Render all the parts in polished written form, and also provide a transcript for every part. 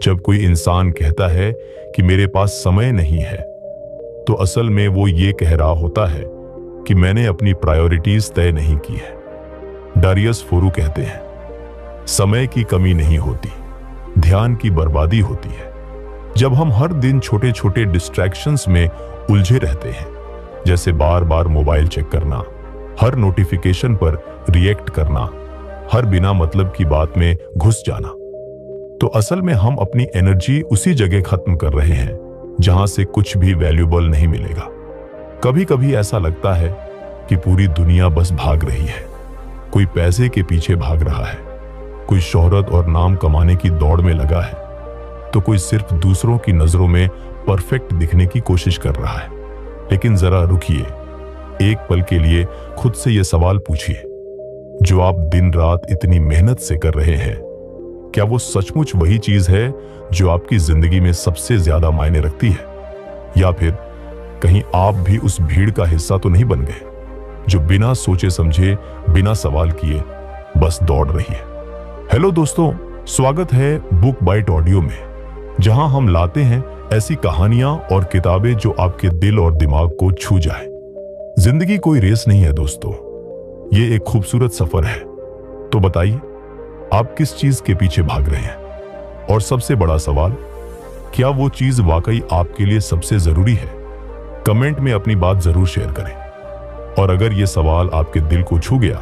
जब कोई इंसान कहता है कि मेरे पास समय नहीं है, तो असल में वो ये कह रहा होता है कि मैंने अपनी प्रायोरिटीज तय नहीं की है। डारियस फोरू कहते हैं, समय की कमी नहीं होती, ध्यान की बर्बादी होती है। जब हम हर दिन छोटे छोटे डिस्ट्रैक्शंस में उलझे रहते हैं, जैसे बार बार मोबाइल चेक करना, हर नोटिफिकेशन पर रिएक्ट करना, हर बिना मतलब की बात में घुस जाना, तो असल में हम अपनी एनर्जी उसी जगह खत्म कर रहे हैं जहां से कुछ भी वैल्यूएबल नहीं मिलेगा। कभी कभी ऐसा लगता है कि पूरी दुनिया बस भाग रही है। कोई पैसे के पीछे भाग रहा है, कोई शोहरत और नाम कमाने की दौड़ में लगा है, तो कोई सिर्फ दूसरों की नजरों में परफेक्ट दिखने की कोशिश कर रहा है। लेकिन जरा रुकिए, एक पल के लिए खुद से यह सवाल पूछिए, जो आप दिन रात इतनी मेहनत से कर रहे हैं, क्या वो सचमुच वही चीज है जो आपकी जिंदगी में सबसे ज्यादा मायने रखती है? या फिर कहीं आप भी उस भीड़ का हिस्सा तो नहीं बन गए जो बिना सोचे समझे, बिना सवाल किए बस दौड़ रही है? हेलो दोस्तों, स्वागत है बुक बाइट ऑडियो में, जहां हम लाते हैं ऐसी कहानियां और किताबें जो आपके दिल और दिमाग को छू जाए। जिंदगी कोई रेस नहीं है दोस्तों, ये एक खूबसूरत सफर है। तो बताइए, आप किस चीज के पीछे भाग रहे हैं? और सबसे बड़ा सवाल, क्या वो चीज वाकई आपके लिए सबसे जरूरी है? कमेंट में अपनी बात जरूर शेयर करें। और अगर ये सवाल आपके दिल को छू गया,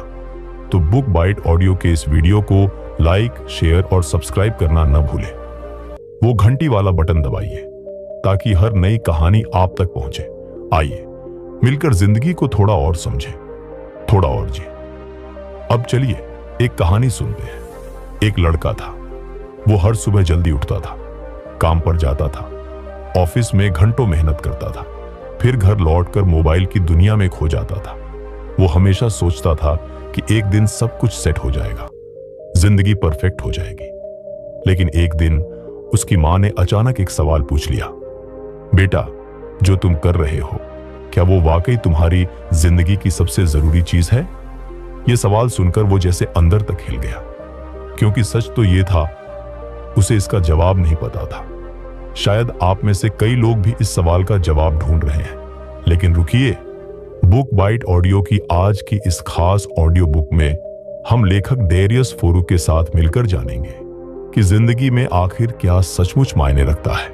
तो बुक बाइट ऑडियो के इस वीडियो को लाइक, शेयर और सब्सक्राइब करना न भूलें। वो घंटी वाला बटन दबाइए ताकि हर नई कहानी आप तक पहुंचे। आइए मिलकर जिंदगी को थोड़ा और समझें, थोड़ा और जिए। अब चलिए एक कहानी सुनते हैं। एक लड़का था, वो हर सुबह जल्दी उठता था, काम पर जाता था, ऑफिस में घंटों मेहनत करता था, फिर घर लौटकर मोबाइल की दुनिया में खो जाता था। वो हमेशा सोचता था कि एक दिन सब कुछ सेट हो जाएगा, जिंदगी परफेक्ट हो जाएगी। लेकिन एक दिन उसकी मां ने अचानक एक सवाल पूछ लिया, बेटा, जो तुम कर रहे हो, क्या वो वाकई तुम्हारी जिंदगी की सबसे जरूरी चीज है? यह सवाल सुनकर वो जैसे अंदर तक हिल गया, क्योंकि सच तो यह था, उसे इसका जवाब नहीं पता था। शायद आप में से कई लोग भी इस सवाल का जवाब ढूंढ रहे हैं। लेकिन रुकिए, बुक बाइट ऑडियो की आज की इस खास ऑडियो बुक में हम लेखक डारियस फोरू के साथ मिलकर जानेंगे कि जिंदगी में आखिर क्या सचमुच मायने रखता है।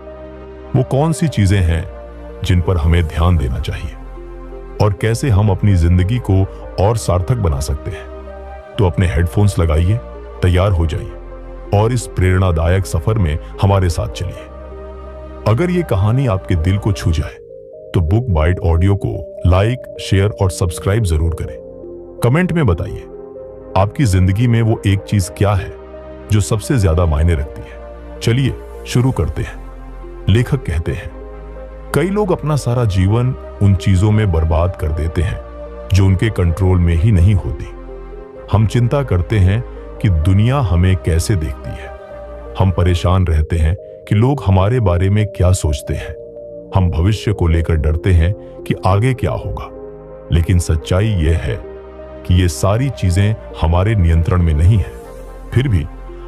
वो कौन सी चीजें हैं जिन पर हमें ध्यान देना चाहिए, और कैसे हम अपनी जिंदगी को और सार्थक बना सकते हैं। तो अपने हेडफोन्स लगाइए, तैयार हो जाइए और इस प्रेरणादायक सफर में हमारे साथ चलिए। अगर ये कहानी आपके दिल को छू जाए, तो बुक बाइट ऑडियो को लाइक, शेयर और सब्सक्राइब जरूर करें। कमेंट में बताइए, आपकी जिंदगी में वो एक चीज क्या है जो सबसे ज्यादा मायने रखती है। चलिए शुरू करते हैं। लेखक कहते हैं, कई लोग अपना सारा जीवन उन चीजों में बर्बाद कर देते हैं जो उनके कंट्रोल में ही नहीं होती। हम चिंता करते हैं कि दुनिया हमें कैसे देखती है। हम परेशान रहते हैं कि लोग हमारे बारे में क्या सोचते हैं। हम भविष्य को लेकर डरते हैं कि आगे क्या होगा। लेकिन सच्चाई यह है कि ये सारी चीजें हमारे नियंत्रण में नहीं है। फिर भी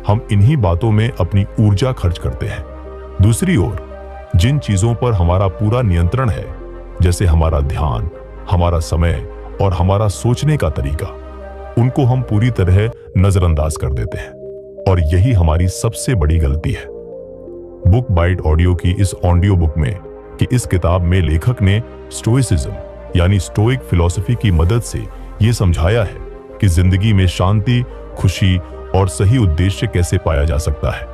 हम इन्हीं बातों में अपनी ऊर्जा खर्च करते हैं। दूसरी ओर जिन चीजों पर हमारा पूरा नियंत्रण है, जैसे हमारा ध्यान, हमारा समय और हमारा सोचने का तरीका, उनको हम पूरी तरह नजरअंदाज कर देते हैं। और यही हमारी सबसे बड़ी गलती है। बुक बाइट ऑडियो की इस ऑडियो बुक में कि इस किताब में लेखक ने स्टोइसिज्म यानी स्टोइक फिलॉसफी की मदद से यह समझाया है कि जिंदगी में शांति, खुशी और सही उद्देश्य कैसे पाया जा सकता है,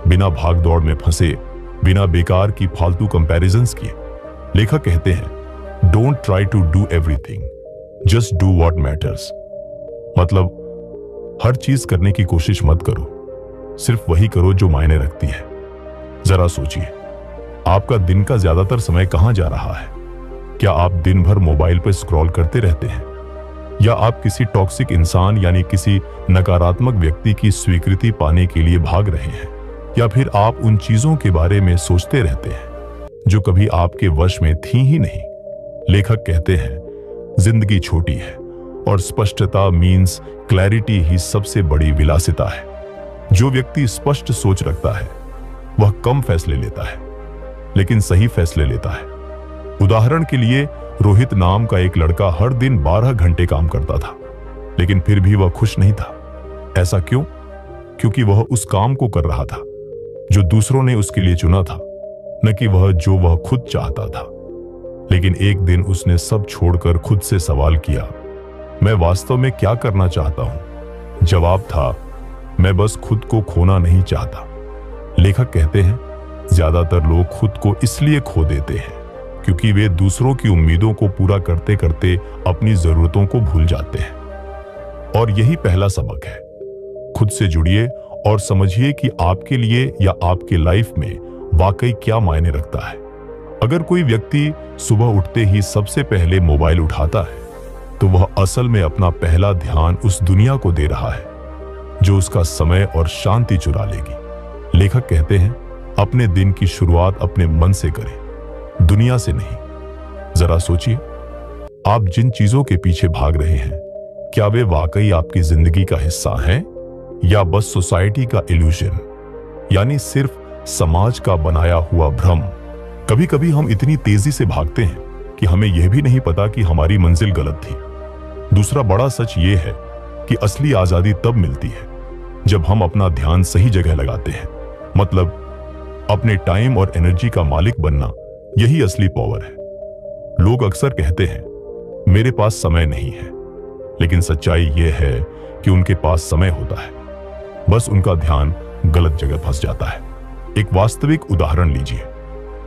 बिना भागदौड़ में फंसे, बिना बेकार की फालतू कंपैरिजंस किए। लेखक कहते हैं, don't try to do everything, just do what matters. मतलब हर चीज करने की कोशिश मत करो, सिर्फ वही करो जो मायने रखती है। जरा सोचिए, आपका दिन का ज्यादातर समय कहां जा रहा है? क्या आप दिन भर मोबाइल पर स्क्रॉल करते रहते हैं, या आप किसी टॉक्सिक इंसान यानी किसी नकारात्मक व्यक्ति की स्वीकृति पाने के लिए भाग रहे हैं, या फिर आप उन चीजों के बारे में सोचते रहते हैं जो कभी आपके वश में थी ही नहीं? लेखक कहते हैं, जिंदगी छोटी है और स्पष्टता मीन्स क्लैरिटी ही सबसे बड़ी विलासिता है। जो व्यक्ति स्पष्ट सोच रखता है वह कम फैसले लेता है लेकिन सही फैसले लेता है। उदाहरण के लिए रोहित नाम का एक लड़का हर दिन 12 घंटे काम करता था, लेकिन फिर भी वह खुश नहीं था। ऐसा क्यों? क्योंकि वह उस काम को कर रहा था जो दूसरों ने उसके लिए चुना था, न कि वह जो वह खुद चाहता था। लेकिन एक दिन उसने सब छोड़कर खुद से सवाल किया, मैं वास्तव में क्या करना चाहता हूं? जवाब था, मैं बस खुद को खोना नहीं चाहता। लेखक कहते हैं, ज्यादातर लोग खुद को इसलिए खो देते हैं क्योंकि वे दूसरों की उम्मीदों को पूरा करते करते अपनी जरूरतों को भूल जाते हैं। और यही पहला सबक है। खुद से जुड़िए और समझिए कि आपके लिए या आपके लाइफ में वाकई क्या मायने रखता है। अगर कोई व्यक्ति सुबह उठते ही सबसे पहले मोबाइल उठाता है, तो वह असल में अपना पहला ध्यान उस दुनिया को दे रहा है जो उसका समय और शांति चुरा लेगी। लेखक कहते हैं, अपने दिन की शुरुआत अपने मन से करें, दुनिया से नहीं। जरा सोचिए, आप जिन चीजों के पीछे भाग रहे हैं, क्या वे वाकई आपकी जिंदगी का हिस्सा हैं या बस सोसाइटी का इल्यूजन, यानी सिर्फ समाज का बनाया हुआ भ्रम। कभी कभी हम इतनी तेजी से भागते हैं कि हमें यह भी नहीं पता कि हमारी मंजिल गलत थी। दूसरा बड़ा सच यह है कि असली आजादी तब मिलती है जब हम अपना ध्यान सही जगह लगाते हैं। मतलब अपने टाइम और एनर्जी का मालिक बनना, यही असली पावर है। लोग अक्सर कहते हैं, मेरे पास समय नहीं है, लेकिन सच्चाई यह है कि उनके पास समय होता है, बस उनका ध्यान गलत जगह फंस जाता है। एक वास्तविक उदाहरण लीजिए।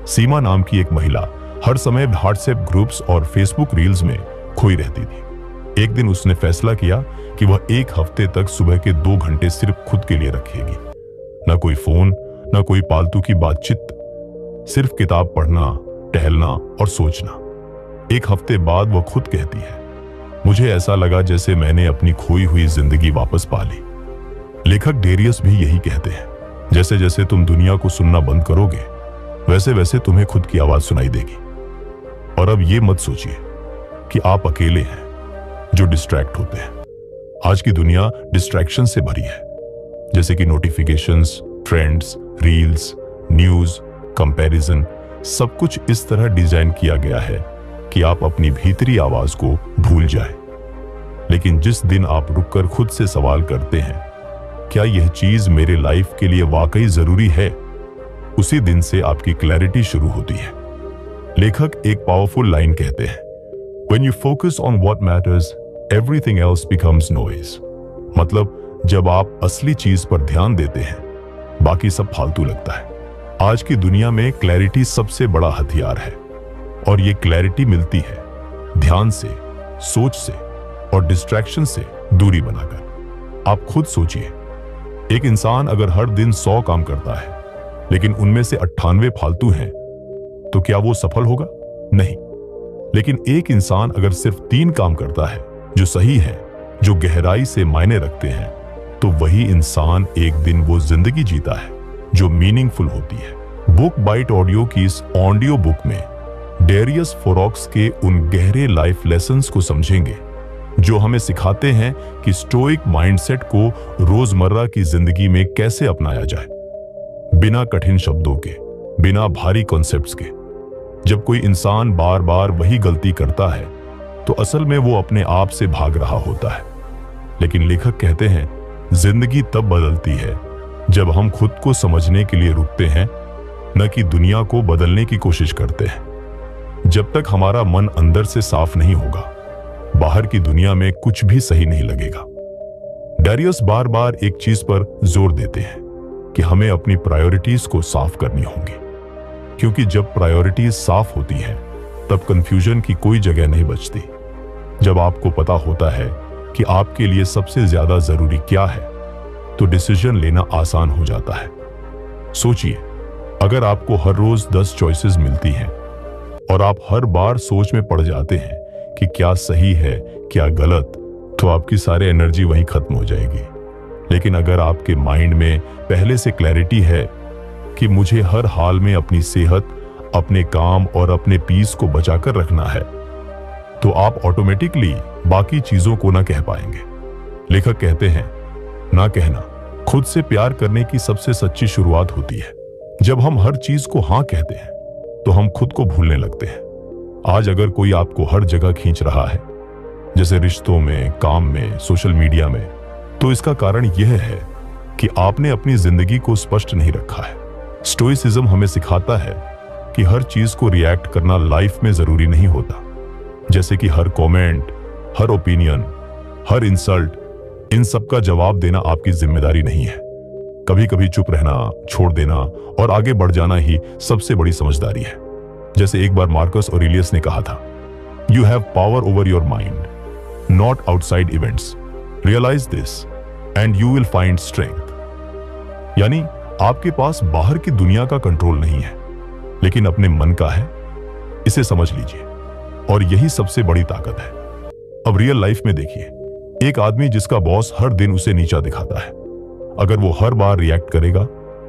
सीमा नाम की एक महिला हर समय व्हाट्सएप ग्रुप्स और फेसबुक रील्स में खोई रहती थी। एक दिन उसने फैसला किया कि वह एक हफ्ते तक सुबह के 2 घंटे सिर्फ खुद के लिए रखेगी। ना कोई फोन, ना कोई फालतू की बातचीत, सिर्फ किताब पढ़ना, टहलना और सोचना। एक हफ्ते बाद वह खुद कहती है, मुझे ऐसा लगा जैसे मैंने अपनी खोई हुई जिंदगी वापस पा ली। लेखक डेरियस भी यही कहते हैं, जैसे जैसे तुम दुनिया को सुनना बंद करोगे, वैसे वैसे तुम्हें खुद की आवाज सुनाई देगी। और अब ये मत सोचिए कि आप अकेले हैं जो डिस्ट्रैक्ट होते हैं। आज की दुनिया डिस्ट्रैक्शन से भरी है, जैसे कि notifications, trends, reels, news, comparison. सब कुछ इस तरह डिजाइन किया गया है कि आप अपनी भीतरी आवाज को भूल जाएं। लेकिन जिस दिन आप रुककर खुद से सवाल करते हैं, क्या यह चीज मेरे लाइफ के लिए वाकई जरूरी है, उसी दिन से आपकी क्लैरिटी शुरू होती है। लेखक एक पावरफुल लाइन कहते हैं, When you focus on what matters, everything else becomes noise। मतलब जब आप असली चीज पर ध्यान देते हैं, बाकी सब फालतू लगता है। आज की दुनिया में क्लैरिटी सबसे बड़ा हथियार है, और ये क्लैरिटी मिलती है ध्यान से, सोच से और डिस्ट्रैक्शन से दूरी बनाकर। आप खुद सोचिए, एक इंसान अगर हर दिन 100 काम करता है लेकिन उनमें से 98 फालतू हैं, तो क्या वो सफल होगा? नहीं। लेकिन एक इंसान अगर सिर्फ 3 काम करता है जो सही है, जो गहराई से मायने रखते हैं, तो वही इंसान एक दिन वो जिंदगी जीता है जो मीनिंगफुल होती है। बुक बाइट ऑडियो की इस ऑडियो बुक में डेरियस फोरॉक्स के उन गहरे लाइफ लेसन्स को समझेंगे जो हमें सिखाते हैं कि स्टोइक माइंडसेट को रोजमर्रा की जिंदगी में कैसे अपनाया जाए, बिना कठिन शब्दों के, बिना भारी कॉन्सेप्ट्स के। जब कोई इंसान बार बार वही गलती करता है, तो असल में वो अपने आप से भाग रहा होता है। लेकिन लेखक कहते हैं, जिंदगी तब बदलती है जब हम खुद को समझने के लिए रुकते हैं, न कि दुनिया को बदलने की कोशिश करते हैं। जब तक हमारा मन अंदर से साफ नहीं होगा, बाहर की दुनिया में कुछ भी सही नहीं लगेगा। डेरियस बार बार एक चीज पर जोर देते हैं कि हमें अपनी प्रायोरिटीज को साफ करनी होंगी, क्योंकि जब प्रायोरिटीज साफ होती हैं, तब कंफ्यूजन की कोई जगह नहीं बचती। जब आपको पता होता है कि आपके लिए सबसे ज्यादा जरूरी क्या है, तो डिसीजन लेना आसान हो जाता है। सोचिए, अगर आपको हर रोज 10 चॉइसेस मिलती हैं और आप हर बार सोच में पड़ जाते हैं कि क्या सही है, क्या गलत, तो आपकी सारी एनर्जी वहीं खत्म हो जाएगी। लेकिन अगर आपके माइंड में पहले से क्लैरिटी है कि मुझे हर हाल में अपनी सेहत, अपने काम और अपने पीस को बचाकर रखना है, तो आप ऑटोमेटिकली बाकी चीजों को ना कह पाएंगे। लेखक कहते हैं, ना कहना खुद से प्यार करने की सबसे सच्ची शुरुआत होती है। जब हम हर चीज को हाँ कहते हैं तो हम खुद को भूलने लगते हैं। आज अगर कोई आपको हर जगह खींच रहा है, जैसे रिश्तों में, काम में, सोशल मीडिया में, तो इसका कारण यह है कि आपने अपनी जिंदगी को स्पष्ट नहीं रखा है। स्टोइसिज्म हमें सिखाता है कि हर चीज को रिएक्ट करना लाइफ में जरूरी नहीं होता। जैसे कि हर कमेंट, हर ओपिनियन, हर इंसल्ट, इन सब का जवाब देना आपकी जिम्मेदारी नहीं है। कभी कभी चुप रहना, छोड़ देना और आगे बढ़ जाना ही सबसे बड़ी समझदारी है। जैसे एक बार मार्कस ऑरेलियस ने कहा था, you have power over your mind, not outside events. Realize this and you will find strength. यानी आपके पास बाहर की दुनिया का कंट्रोल नहीं है, लेकिन अपने मन का है। इसे समझ लीजिए, और यही सबसे बड़ी ताकत है। अब रियल लाइफ में देखिए, एक आदमी जिसका बॉस हर दिन उसे नीचा दिखाता है, अगर वो हर बार रिएक्ट करेगा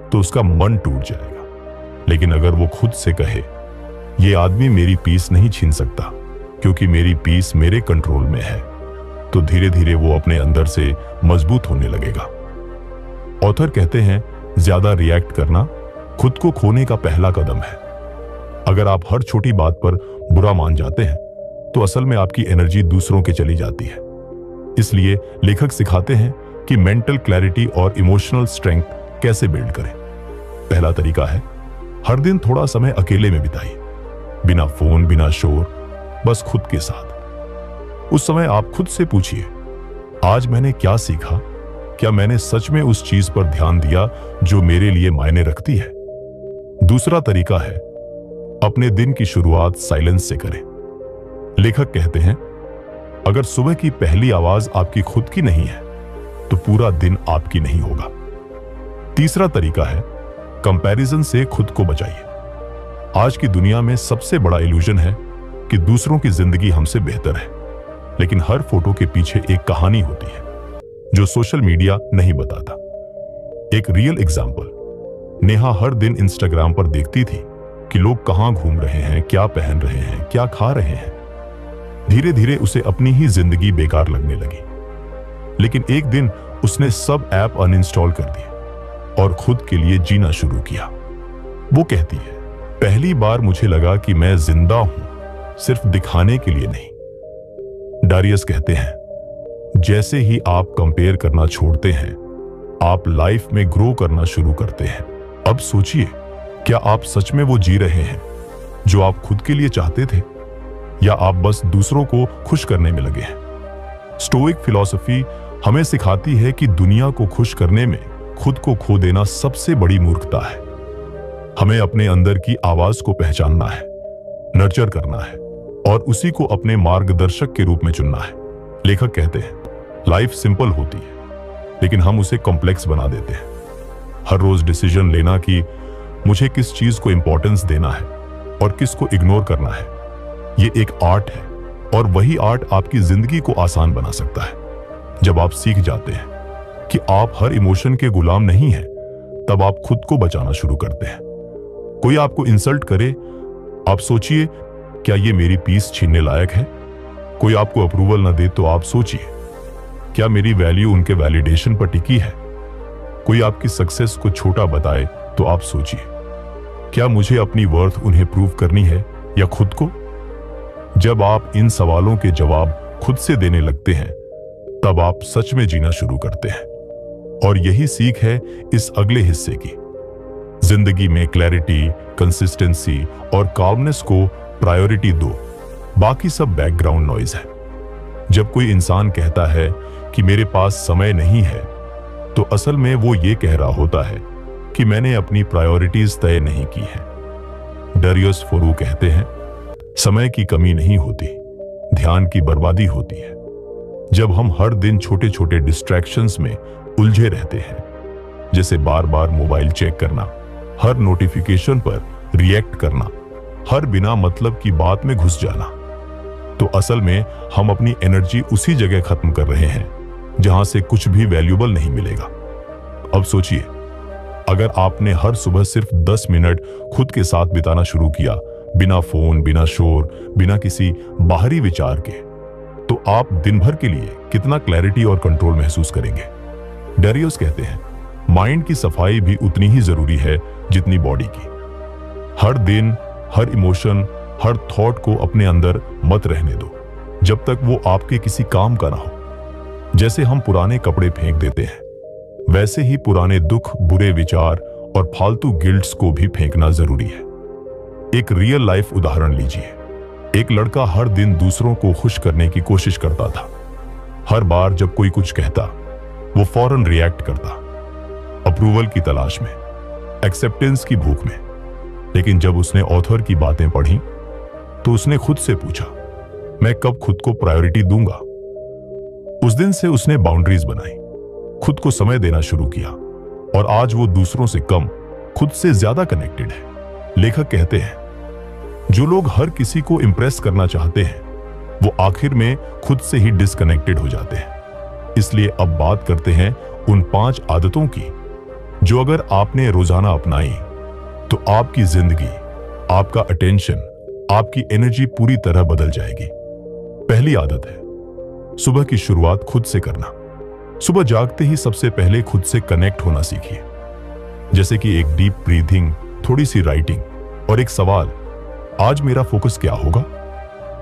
तो उसका मन टूट जाएगा। लेकिन अगर वो खुद से कहे, ये आदमी मेरी पीस नहीं छीन सकता क्योंकि मेरी पीस मेरे कंट्रोल में है, तो धीरे धीरे वो अपने अंदर से मजबूत होने लगेगा। ऑथर कहते हैं, ज्यादा रिएक्ट करना खुद को खोने का पहला कदम है। अगर आप हर छोटी बात पर बुरा मान जाते हैं तो असल में आपकी एनर्जी दूसरों के चली जाती है। इसलिए लेखक सिखाते हैं कि मेंटल क्लैरिटी और इमोशनल स्ट्रेंथ कैसे बिल्ड करें। पहला तरीका है, हर दिन थोड़ा समय अकेले में बिताइए, बिना फोन, बिना शोर, बस खुद के साथ। उस समय आप खुद से पूछिए, आज मैंने क्या सीखा? क्या मैंने सच में उस चीज पर ध्यान दिया जो मेरे लिए मायने रखती है? दूसरा तरीका है, अपने दिन की शुरुआत साइलेंस से करें। लेखक कहते हैं, अगर सुबह की पहली आवाज आपकी खुद की नहीं है तो पूरा दिन आपकी नहीं होगा। तीसरा तरीका है, कंपैरिजन से खुद को बचाइए। आज की दुनिया में सबसे बड़ा इल्यूजन है कि दूसरों की जिंदगी हमसे बेहतर है, लेकिन हर फोटो के पीछे एक कहानी होती है जो सोशल मीडिया नहीं बताता। एक रियल एग्जाम्पल, नेहा हर दिन इंस्टाग्राम पर देखती थी कि लोग कहां घूम रहे हैं, क्या पहन रहे हैं, क्या खा रहे हैं। धीरे धीरे उसे अपनी ही जिंदगी बेकार लगने लगी। लेकिन एक दिन उसने सब ऐप अनइंस्टॉल कर दिए और खुद के लिए जीना शुरू किया। वो कहती है, पहली बार मुझे लगा कि मैं जिंदा हूं, सिर्फ दिखाने के लिए नहीं। डारियस कहते हैं, जैसे ही आप कंपेयर करना छोड़ते हैं, आप लाइफ में ग्रो करना शुरू करते हैं। अब सोचिए, क्या आप सच में वो जी रहे हैं जो आप खुद के लिए चाहते थे, या आप बस दूसरों को खुश करने में लगे हैं? स्टोइक फिलॉसफी हमें सिखाती है कि दुनिया को खुश करने में खुद को खो देना सबसे बड़ी मूर्खता है। हमें अपने अंदर की आवाज को पहचानना है, नर्चर करना है और उसी को अपने मार्गदर्शक के रूप में चुनना है। लेखक कहते हैं, लाइफ सिंपल होती है लेकिन हम उसे कॉम्प्लेक्स बना देते हैं। हर रोज डिसीजन लेना कि मुझे किस चीज को इंपॉर्टेंस देना है और किसको इग्नोर करना है, ये एक आर्ट है, और वही आर्ट आपकी जिंदगी को आसान बना सकता है। जब आप सीख जाते हैं कि आप हर इमोशन के गुलाम नहीं हैं, तब आप खुद को बचाना शुरू करते हैं। कोई आपको इंसल्ट करे, आप सोचिए, क्या ये मेरी पीस छीनने लायक है? कोई आपको अप्रूवल न दे तो आप सोचिए, क्या मेरी वैल्यू उनके वैलिडेशन पर टिकी है? कोई आपकी सक्सेस को छोटा बताए तो आप सोचिए, क्या मुझे अपनी वर्थ उन्हें प्रूव करनी है या खुद को? जब आप इन सवालों के जवाब खुद से देने लगते हैं, तब आप सच में जीना शुरू करते हैं। और यही सीख है इस अगले हिस्से की। जिंदगी में क्लैरिटी, कंसिस्टेंसी और काल्मनेस को प्रायोरिटी दो, बाकी सब बैकग्राउंड नॉइज है। जब कोई इंसान कहता है कि मेरे पास समय नहीं है, तो असल में वो ये कह रहा होता है कि मैंने अपनी प्रायोरिटीज तय नहीं की है। डारियस फोरू कहते हैं, समय की कमी नहीं होती, ध्यान की बर्बादी होती है। जब हम हर दिन छोटे छोटे डिस्ट्रैक्शंस में उलझे रहते हैं, जैसे बार बार मोबाइल चेक करना, हर नोटिफिकेशन पर रिएक्ट करना, हर बिना मतलब की बात में घुस जाना, तो असल में हम अपनी एनर्जी उसी जगह खत्म कर रहे हैं जहां से कुछ भी वैल्यूबल नहीं मिलेगा। अब सोचिए, अगर आपने हर सुबह सिर्फ 10 मिनट खुद के साथ बिताना शुरू किया, बिना फोन, बिना शोर, बिना किसी बाहरी विचार के, तो आप दिन भर के लिए कितना क्लैरिटी और कंट्रोल महसूस करेंगे। डारियस कहते हैं, माइंड की सफाई भी उतनी ही जरूरी है जितनी बॉडी की। हर दिन, हर इमोशन, हर थॉट को अपने अंदर मत रहने दो जब तक वो आपके किसी काम का ना हो। जैसे हम पुराने कपड़े फेंक देते हैं, वैसे ही पुराने दुख, बुरे विचार और फालतू गिल्ट्स को भी फेंकना जरूरी है। एक रियल लाइफ उदाहरण लीजिए। एक लड़का हर दिन दूसरों को खुश करने की कोशिश करता था। हर बार जब कोई कुछ कहता, वो फौरन रिएक्ट करता, अप्रूवल की तलाश में, एक्सेप्टेंस की भूख में। लेकिन जब उसने ऑथर की बातें पढ़ी तो उसने खुद से पूछा, मैं कब खुद को प्रायोरिटी दूंगा? उस दिन से उसने बाउंड्रीज बनाई, खुद को समय देना शुरू किया और आज वो दूसरों से कम, खुद से ज्यादा कनेक्टेड है। लेखक कहते हैं, जो लोग हर किसी को इंप्रेस करना चाहते हैं वो आखिर में खुद से ही डिस्कनेक्टेड हो जाते हैं। इसलिए अब बात करते हैं उन 5 आदतों की जो अगर आपने रोजाना अपनाई तो आपकी जिंदगी, आपका अटेंशन, आपकी एनर्जी पूरी तरह बदल जाएगी। पहली आदत है सुबह की शुरुआत खुद से करना। सुबह जागते ही सबसे पहले खुद से कनेक्ट होना सीखिए। जैसे कि एक डीप ब्रीथिंग, थोड़ी सी राइटिंग और एक सवाल, आज मेरा फोकस क्या होगा?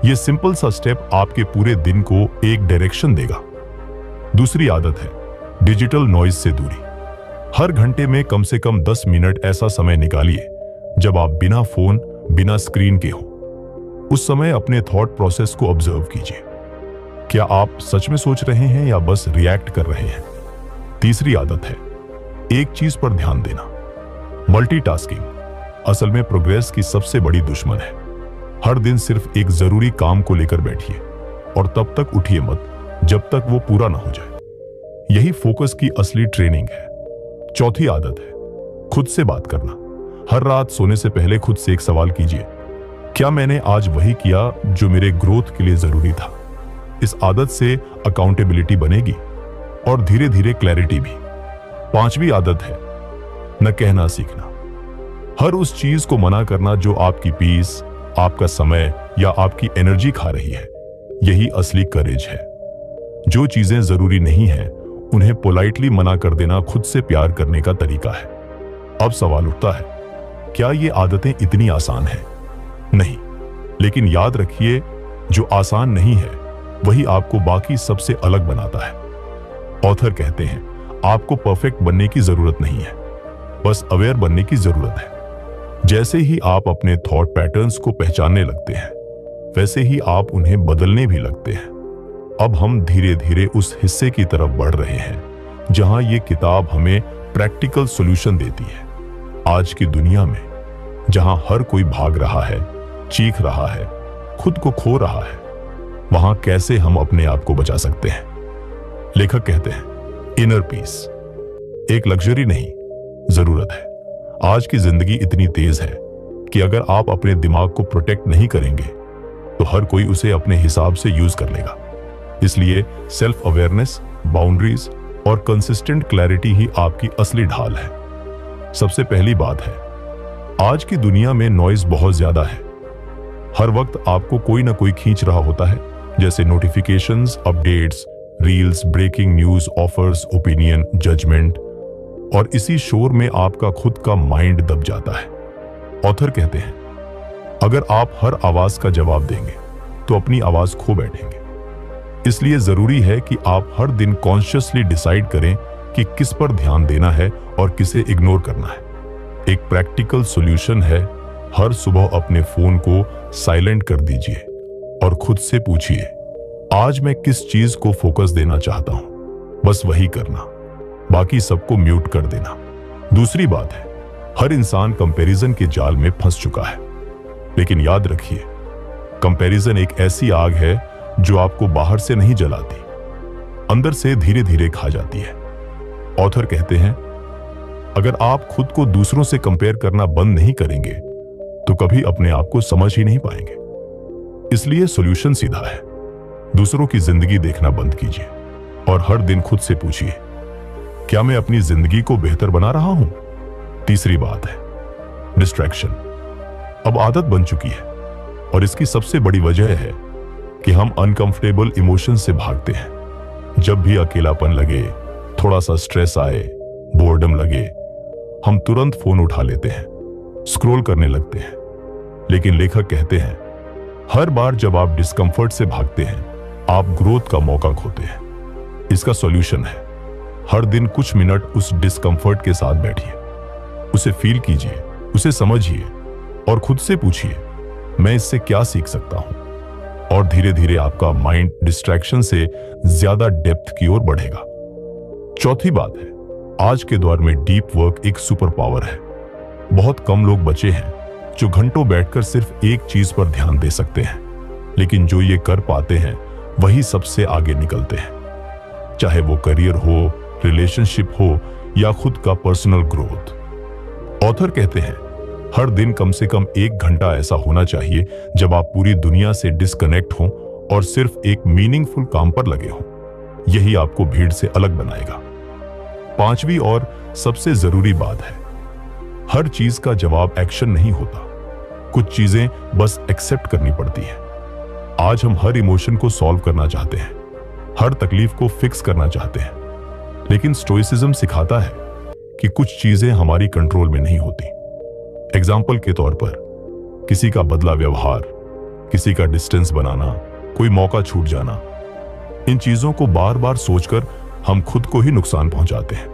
यह सिंपल सा स्टेप आपके पूरे दिन को एक डायरेक्शन देगा। दूसरी आदत है डिजिटल नॉइज से दूरी। हर घंटे में कम से कम 10 मिनट ऐसा समय निकालिए जब आप बिना फोन, बिना स्क्रीन के हो। उस समय अपने थॉट प्रोसेस को ऑब्जर्व कीजिए। क्या आप सच में सोच रहे हैं या बस रिएक्ट कर रहे हैं? तीसरी आदत है एक चीज पर ध्यान देना। मल्टीटास्किंग असल में प्रोग्रेस की सबसे बड़ी दुश्मन है। हर दिन सिर्फ एक जरूरी काम को लेकर बैठिए और तब तक उठिए मत जब तक वो पूरा ना हो जाए। यही फोकस की असली ट्रेनिंग है। चौथी आदत है खुद से बात करना। हर रात सोने से पहले खुद से एक सवाल कीजिए, क्या मैंने आज वही किया जो मेरे ग्रोथ के लिए जरूरी था? इस आदत से अकाउंटेबिलिटी बनेगी और धीरे धीरे क्लैरिटी भी। पांचवी आदत है न कहना सीखना। हर उस चीज को मना करना जो आपकी पीस, आपका समय या आपकी एनर्जी खा रही है। यही असली करेज है। जो चीजें जरूरी नहीं है उन्हें पोलाइटली मना कर देना खुद से प्यार करने का तरीका है। अब सवाल उठता है, क्या ये आदतें इतनी आसान हैं? नहीं, लेकिन याद रखिए, जो आसान नहीं है वही आपको बाकी सबसे अलग बनाता है। ऑथर कहते हैं, आपको परफेक्ट बनने की जरूरत नहीं है, बस अवेयर बनने की जरूरत है। जैसे ही आप अपने थॉट पैटर्न्स को पहचानने लगते हैं, वैसे ही आप उन्हें बदलने भी लगते हैं। अब हम धीरे धीरे उस हिस्से की तरफ बढ़ रहे हैं जहां ये किताब हमें प्रैक्टिकल सॉल्यूशन देती है। आज की दुनिया में जहां हर कोई भाग रहा है, चीख रहा है, खुद को खो रहा है, वहां कैसे हम अपने आप को बचा सकते हैं? लेखक कहते हैं, इनर पीस एक लग्जरी नहीं, जरूरत है। आज की जिंदगी इतनी तेज है कि अगर आप अपने दिमाग को प्रोटेक्ट नहीं करेंगे तो हर कोई उसे अपने हिसाब से यूज कर लेगा। इसलिए सेल्फ अवेयरनेस, बाउंड्रीज और कंसिस्टेंट क्लैरिटी ही आपकी असली ढाल है। सबसे पहली बात है, आज की दुनिया में नॉइज बहुत ज्यादा है। हर वक्त आपको कोई ना कोई खींच रहा होता है, जैसे notifications, updates, reels, breaking news, offers, opinion, judgment, और इसी शोर में आपका खुद का माइंड दब जाता है। ऑथर कहते हैं, अगर आप हर आवाज का जवाब देंगे तो अपनी आवाज खो बैठेंगे। इसलिए जरूरी है कि आप हर दिन कॉन्शियसली डिसाइड करें कि किस पर ध्यान देना है और किसे इग्नोर करना है। एक प्रैक्टिकल सॉल्यूशन है, हर सुबह अपने फोन को साइलेंट कर दीजिए और खुद से पूछिए, आज मैं किस चीज को फोकस देना चाहता हूं? बस वही करना, बाकी सबको म्यूट कर देना। दूसरी बात है, हर इंसान कंपैरिजन के जाल में फंस चुका है। लेकिन याद रखिए, कंपैरिजन एक ऐसी आग है जो आपको बाहर से नहीं जलाती, अंदर से धीरे धीरे खा जाती है। ऑथर कहते हैं, अगर आप खुद को दूसरों से कंपेयर करना बंद नहीं करेंगे तो कभी अपने आप को समझ ही नहीं पाएंगे। इसलिए सॉल्यूशन सीधा है, दूसरों की जिंदगी देखना बंद कीजिए और हर दिन खुद से पूछिए, क्या मैं अपनी जिंदगी को बेहतर बना रहा हूं? तीसरी बात है डिस्ट्रैक्शन। अब आदत बन चुकी है और इसकी सबसे बड़ी वजह है कि हम अनकंफर्टेबल इमोशन से भागते हैं। जब भी अकेलापन लगे, थोड़ा सा स्ट्रेस आए, बोर्डम लगे, हम तुरंत फोन उठा लेते हैं, स्क्रॉल करने लगते हैं। लेकिन लेखक कहते हैं, हर बार जब आप डिस्कंफर्ट से भागते हैं, आप ग्रोथ का मौका खोते हैं। इसका सॉल्यूशन है, हर दिन कुछ मिनट उस डिस्कंफर्ट के साथ बैठिए, उसे फील कीजिए, उसे समझिए और खुद से पूछिए, मैं इससे क्या सीख सकता हूं? और धीरे धीरे आपका माइंड डिस्ट्रैक्शन से ज्यादा डेप्थ की ओर बढ़ेगा। चौथी बात है, आज के दौर में डीप वर्क एक सुपर पावर है। बहुत कम लोग बचे हैं जो घंटों बैठकर सिर्फ एक चीज पर ध्यान दे सकते हैं, लेकिन जो ये कर पाते हैं वही सबसे आगे निकलते हैं। चाहे वो करियर हो, रिलेशनशिप हो या खुद का पर्सनल ग्रोथ। ऑथर कहते हैं, हर दिन कम से कम 1 घंटा ऐसा होना चाहिए जब आप पूरी दुनिया से डिस्कनेक्ट हों और सिर्फ एक मीनिंगफुल काम पर लगे हों। यही आपको भीड़ से अलग बनाएगा। पांचवी और सबसे जरूरी बात है, हर चीज का जवाब एक्शन नहीं होता, कुछ चीजें बस एक्सेप्ट करनी पड़ती हैं। आज हम हर इमोशन को सॉल्व करना चाहते हैं, हर तकलीफ को फिक्स करना चाहते हैं, लेकिन स्टोइसिज्म सिखाता है कि कुछ चीजें हमारी कंट्रोल में नहीं होती। एग्जाम्पल के तौर पर, किसी का बदला व्यवहार, किसी का डिस्टेंस बनाना, कोई मौका छूट जाना, इन चीजों को बार बार सोचकर हम खुद को ही नुकसान पहुंचाते हैं।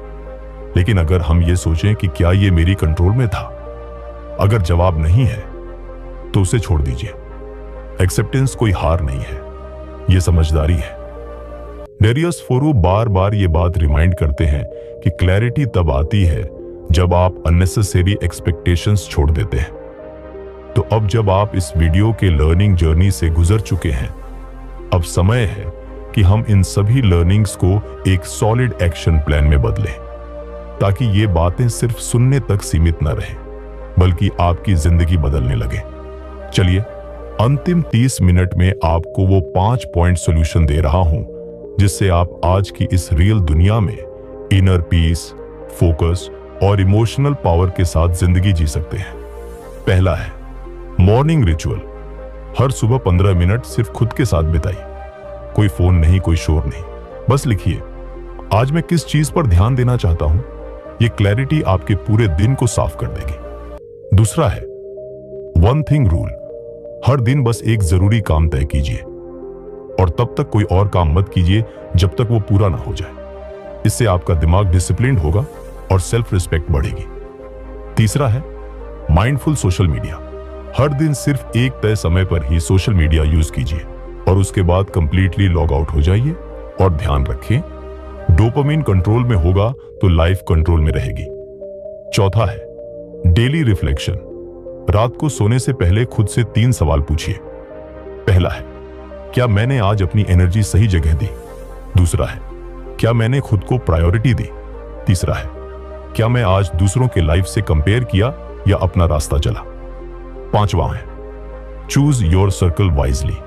लेकिन अगर हम ये सोचें कि क्या ये मेरी कंट्रोल में था, अगर जवाब नहीं है तो उसे छोड़ दीजिए। एक्सेप्टेंस कोई हार नहीं है, ये समझदारी है। डेरियस फोरू बार बार ये बात रिमाइंड करते हैं कि क्लैरिटी तब आती है जब आप अननेसेसरी एक्सपेक्टेशंस छोड़ देते हैं। तो अब जब आप इस वीडियो के लर्निंग जर्नी से गुजर चुके हैं, अब समय है कि हम इन सभी लर्निंग्स को एक सॉलिड एक्शन प्लान में बदलें, ताकि ये बातें सिर्फ सुनने तक सीमित न रहें, बल्कि आपकी जिंदगी बदलने लगे। चलिए, अंतिम 30 मिनट में आपको वो 5 पॉइंट सॉल्यूशन दे रहा हूं जिससे आप आज की इस रियल दुनिया में इनर पीस, फोकस और इमोशनल पावर के साथ जिंदगी जी सकते हैं। पहला है मॉर्निंग रिचुअल। हर सुबह 15 मिनट सिर्फ खुद के साथ बिताइए। कोई फोन नहीं, कोई शोर नहीं, बस लिखिए, आज मैं किस चीज पर ध्यान देना चाहता हूं। ये क्लैरिटी आपके पूरे दिन को साफ कर देगी। दूसरा है वन थिंग रूल। हर दिन बस एक जरूरी काम तय कीजिए और तब तक कोई और काम मत कीजिए जब तक वो पूरा ना हो जाए। इससे आपका दिमाग डिसिप्लिन्ड होगा और सेल्फ रिस्पेक्ट बढ़ेगी। तीसरा है माइंडफुल सोशल मीडिया। हर दिन सिर्फ एक तय समय पर ही सोशल मीडिया यूज कीजिए और उसके बाद कंप्लीटली लॉग आउट हो जाइए। और ध्यान रखें, डोपामिन कंट्रोल में होगा तो लाइफ कंट्रोल में रहेगी। चौथा है डेली रिफ्लेक्शन। रात को सोने से पहले खुद से 3 सवाल पूछिए। पहला है, क्या मैंने आज अपनी एनर्जी सही जगह दी? दूसरा है, क्या मैंने खुद को प्रायोरिटी दी? तीसरा है, क्या मैं आज दूसरों के लाइफ से कंपेयर किया या अपना रास्ता चला? पांचवा है चूज योर सर्कल वाइजली।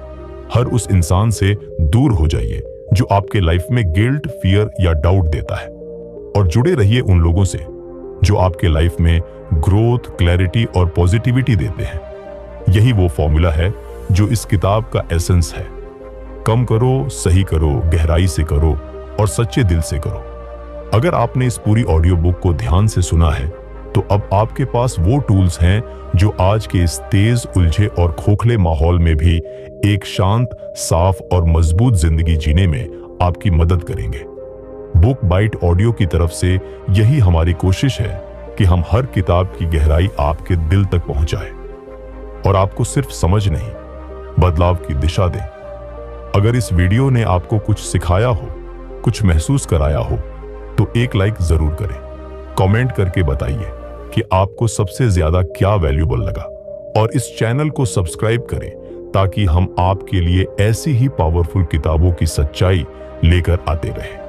हर उस इंसान से दूर हो जाइए जो आपके लाइफ में गिल्ट, फियर या डाउट देता है, और जुड़े रहिए उन लोगों से जो आपके लाइफ में ग्रोथ, क्लैरिटी और पॉजिटिविटी देते हैं। यही वो फॉर्मूला है जो इस किताब का एसेंस है। कम करो, सही करो, गहराई से करो और सच्चे दिल से करो। अगर आपने इस पूरी ऑडियो बुक को ध्यान से सुना है तो अब आपके पास वो टूल्स हैं जो आज के इस तेज, उलझे और खोखले माहौल में भी एक शांत, साफ और मजबूत जिंदगी जीने में आपकी मदद करेंगे। बुक बाइट ऑडियो की तरफ से यही हमारी कोशिश है कि हम हर किताब की गहराई आपके दिल तक पहुंचाएं और आपको सिर्फ समझ नहीं, बदलाव की दिशा दें। अगर इस वीडियो ने आपको कुछ सिखाया हो, कुछ महसूस कराया हो, तो एक लाइक जरूर करें। कमेंट करके बताइए कि आपको सबसे ज्यादा क्या वैल्यूबल लगा, और इस चैनल को सब्सक्राइब करें ताकि हम आपके लिए ऐसी ही पावरफुल किताबों की सच्चाई लेकर आते रहें।